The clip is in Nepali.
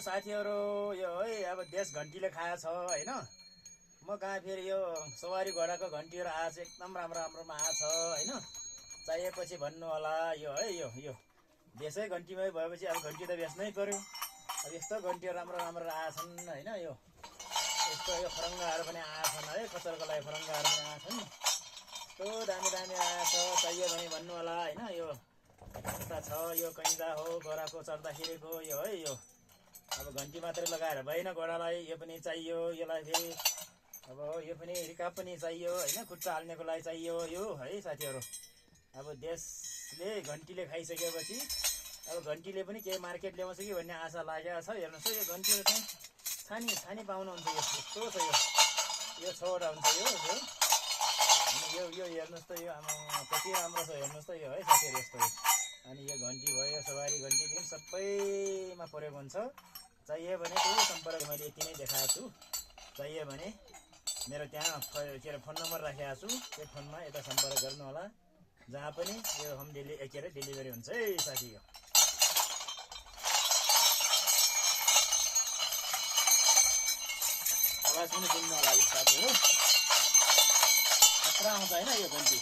साथीहरु यो है अब देश घन्टीले खाएछ हैन म कहाँ फेरि यो सवारी घोडाको घन्टीहरु आछ एकदम राम्रो राम्रोमा आछ हैन चाहिएपछि भन्नु होला यो है यो देशै घन्टीमै भएपछि अब घन्टी त बेच्नै पर्यो अब यस्तो घन्टीहरु राम्रो राम्रो आछन् हैन यो यस्तो यो फरङ्गाहरु पनि आछन् है कचरको लागि फरङ्गाहरु पनि आछन् यस्तो दामी दामी आछ चाहियो भने भन्नु होला हैन यो यता छ यो कैँजा हो घोडाको चढ्दाखेरिको यो है यो अब घन्टी मात्रै लगाएर भएन घोडालाई यो पनि चाहियो यसलाई फेरि अब यो पनि रिकाब पनि चाहियो हैन खुट्टा हाल्नेको लागि चाहियो यो है साथीहरु अब देशले घन्टीले खाइसकेपछि अब घन्टीले पनि केही मार्केट ल्याउँछ कि भन्ने आशा लागेको छ हेर्नुस् यो घन्टीहरु चाहिँ छानी पाउनुहुन्छ यो यस्तो छ यो 6 वटा हुन्छ यो अनि यो हेर्नुस् त यो कति राम्रो छ हेर्नुस् त यो है साथीहरु यस्तो अनि यो घन्टी भयो सवारी घन्टी पनि सबैमा प्रयोग हुन्छ चाहियो भने त्यही सम्पर्क मैले यति नै देखाएको छु चाहियो भने मेरो त्यहाँ फोन नम्बर राखेको छु त्यो फोनमा यता सम्पर्क गर्नु होला जहाँ पनि यो होम डेलिभरी हुन्छ है साथी यो आवाज पनि सुन्नु होला यो साथीहरु खतरा आउँछ हैन यो घन्टी